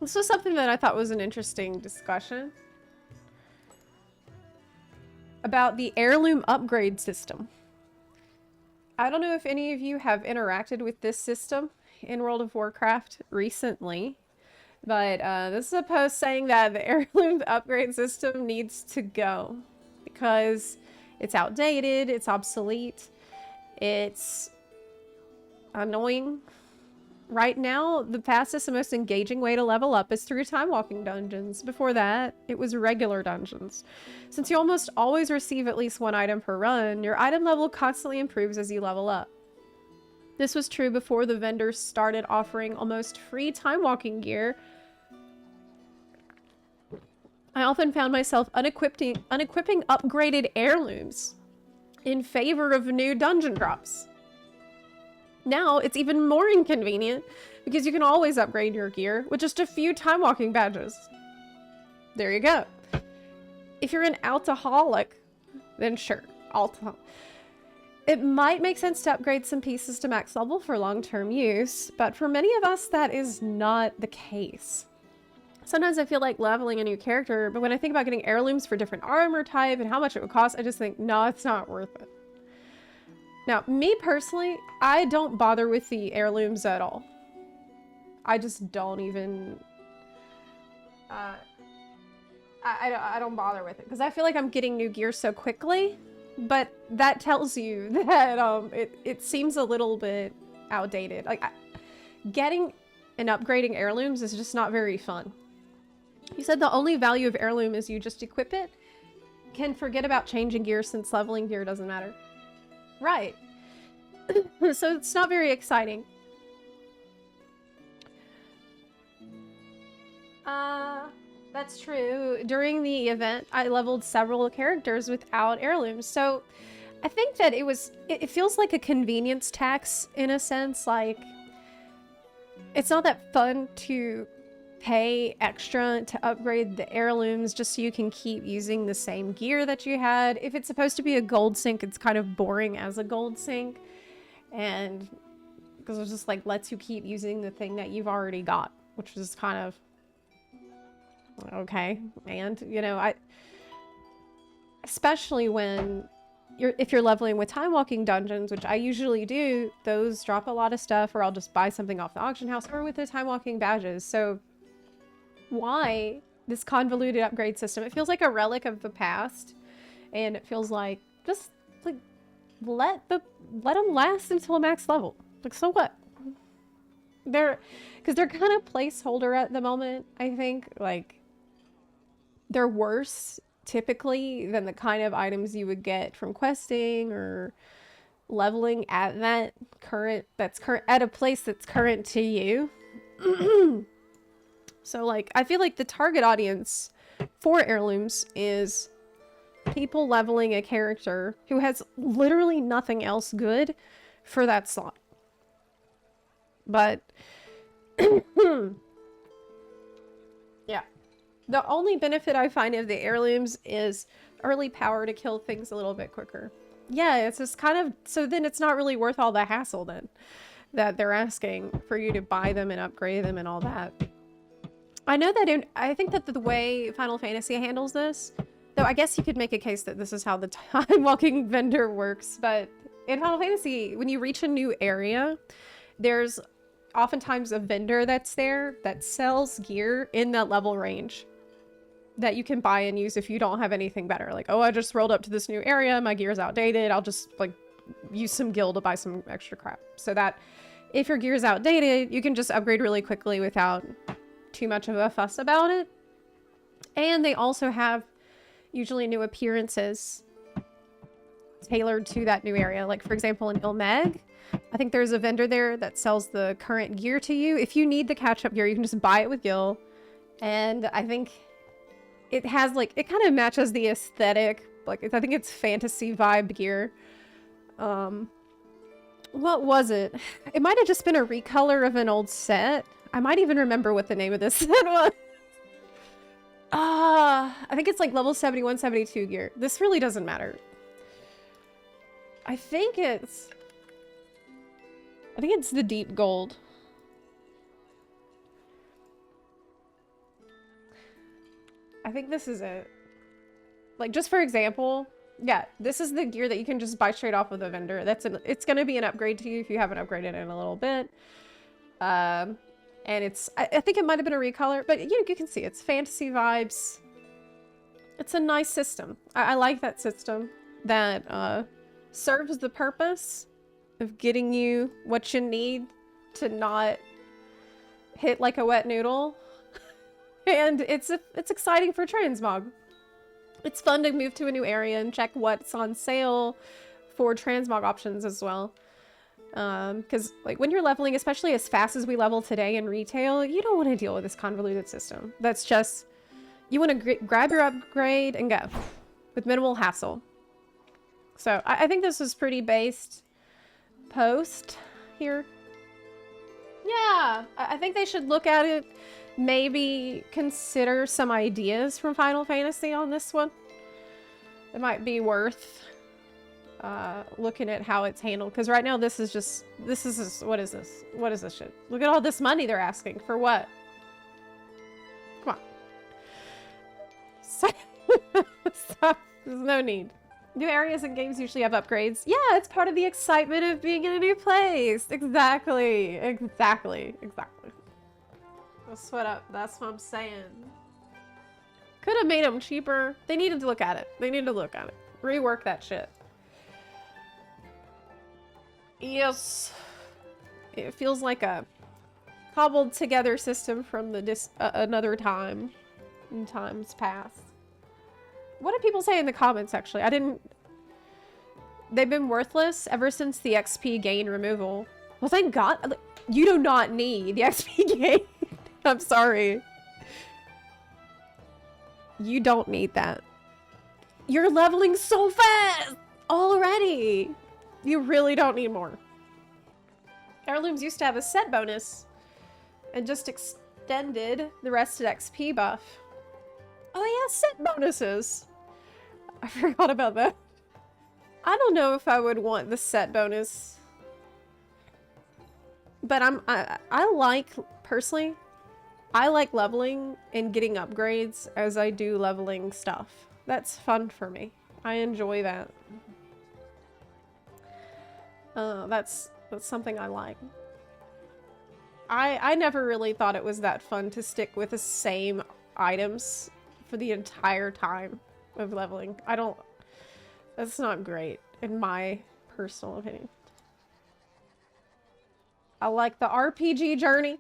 This was something that I thought was an interesting discussion about the heirloom upgrade system. I don't know if any of you have interacted with this system in World of Warcraft recently, but this is a post saying that the heirloom upgrade system needs to go because it's outdated, it's obsolete, it's annoying. Right now, the fastest and most engaging way to level up is through time walking dungeons. Before that, it was regular dungeons. Since you almost always receive at least one item per run, your item level constantly improves as you level up. This was true before the vendors started offering almost free time walking gear. I often found myself unequipping upgraded heirlooms in favor of new dungeon drops. Now, it's even more inconvenient because you can always upgrade your gear with just a few time walking badges. There you go. If you're an alcoholic, then sure, it might make sense to upgrade some pieces to max level for long-term use, but for many of us, that is not the case. Sometimes I feel like leveling a new character, but when I think about getting heirlooms for different armor type and how much it would cost, I just think, no, it's not worth it. Now, me personally, I don't bother with the heirlooms at all. I just don't even... I don't bother with it because I feel like I'm getting new gear so quickly, but that tells you that it seems a little bit outdated. Like, getting and upgrading heirlooms is just not very fun. You said the only value of heirloom is you just equip it? Can forget about changing gear since leveling gear doesn't matter. Right. So it's not very exciting. That's true. During the event, I leveled several characters without heirlooms. So I think that it feels like a convenience tax in a sense. Like, it's not that fun to pay extra to upgrade the heirlooms just so you can keep using the same gear that you had. If it's supposed to be a gold sync, it's kind of boring as a gold sync. And because it just like lets you keep using the thing that you've already got, which is kind of okay. And you know, especially when if you're leveling with time walking dungeons, which I usually do, those drop a lot of stuff, or I'll just buy something off the auction house, or with the time walking badges. So why this convoluted upgrade system? It feels like a relic of the past, and it feels like just like let them last until a max level. Like, so what? Because they're kind of placeholder at the moment. I think like they're worse typically than the kind of items you would get from questing or leveling at that at a place that's current to you. So like I feel like the target audience for heirlooms is people leveling a character who has literally nothing else good for that slot. But yeah. The only benefit I find of the heirlooms is early power to kill things a little bit quicker. Yeah, it's just kind of... So then it's not really worth all the hassle then that they're asking for you to buy them and upgrade them and all that. I know that I think that the way Final Fantasy handles this, though I guess you could make a case that this is how the time walking vendor works, but in Final Fantasy, when you reach a new area, there's oftentimes a vendor that's there that sells gear in that level range that you can buy and use if you don't have anything better. Like, oh, I just rolled up to this new area, my gear's outdated, I'll just like use some gil to buy some extra crap. So that if your gear's outdated, you can just upgrade really quickly without too much of a fuss about it. And they also have usually new appearances tailored to that new area. Like, for example, in Ilmeg, I think there's a vendor there that sells the current gear to you. If you need the catch-up gear, you can just buy it with gil. And I think it has, like, it kind of matches the aesthetic. Like, I think it's fantasy vibe gear. What was it? It might have just been a recolor of an old set. I might even remember what the name of this set was. I think it's like level 71, 72 gear. This really doesn't matter. I think it's the deep gold. I think this is it. Like, just for example, yeah, this is the gear that you can just buy straight off of the vendor. It's going to be an upgrade to you if you haven't upgraded in a little bit. And I think it might have been a recolor, but you can see it's fantasy vibes. It's a nice system. I like that system that serves the purpose of getting you what you need to not hit like a wet noodle. And it's exciting for transmog. It's fun to move to a new area and check what's on sale for transmog options as well. Because like when you're leveling, especially as fast as we level today in retail, you don't want to deal with this convoluted system. That's just, you want to grab your upgrade and go with minimal hassle. So I think this was pretty based post here. Yeah, I think they should look at it, maybe consider some ideas from Final Fantasy on this one. It might be worth looking at how it's handled, because right now this is just what is this? What is this shit? Look at all this money they're asking for. What? Come on. Stop. There's no need. New areas and games usually have upgrades. Yeah, it's part of the excitement of being in a new place. Exactly. That's what I'm saying. Could have made them cheaper. They needed to look at it. Rework that shit. Yes. It feels like a cobbled together system from another time in times past. What did people say in the comments, actually? They've been worthless ever since the XP gain removal. Well, thank God. You do not need the XP gain. I'm sorry. You don't need that. You're leveling so fast already. You really don't need more. Heirlooms used to have a set bonus and just extended the rested XP buff. Oh yeah, set bonuses. I forgot about that. I don't know if I would want the set bonus. But I like, personally, I like leveling and getting upgrades as I do leveling stuff. That's fun for me. I enjoy that. That's something I like. I never really thought it was that fun to stick with the same items for the entire time of leveling. That's not great in my personal opinion. I like the RPG journey.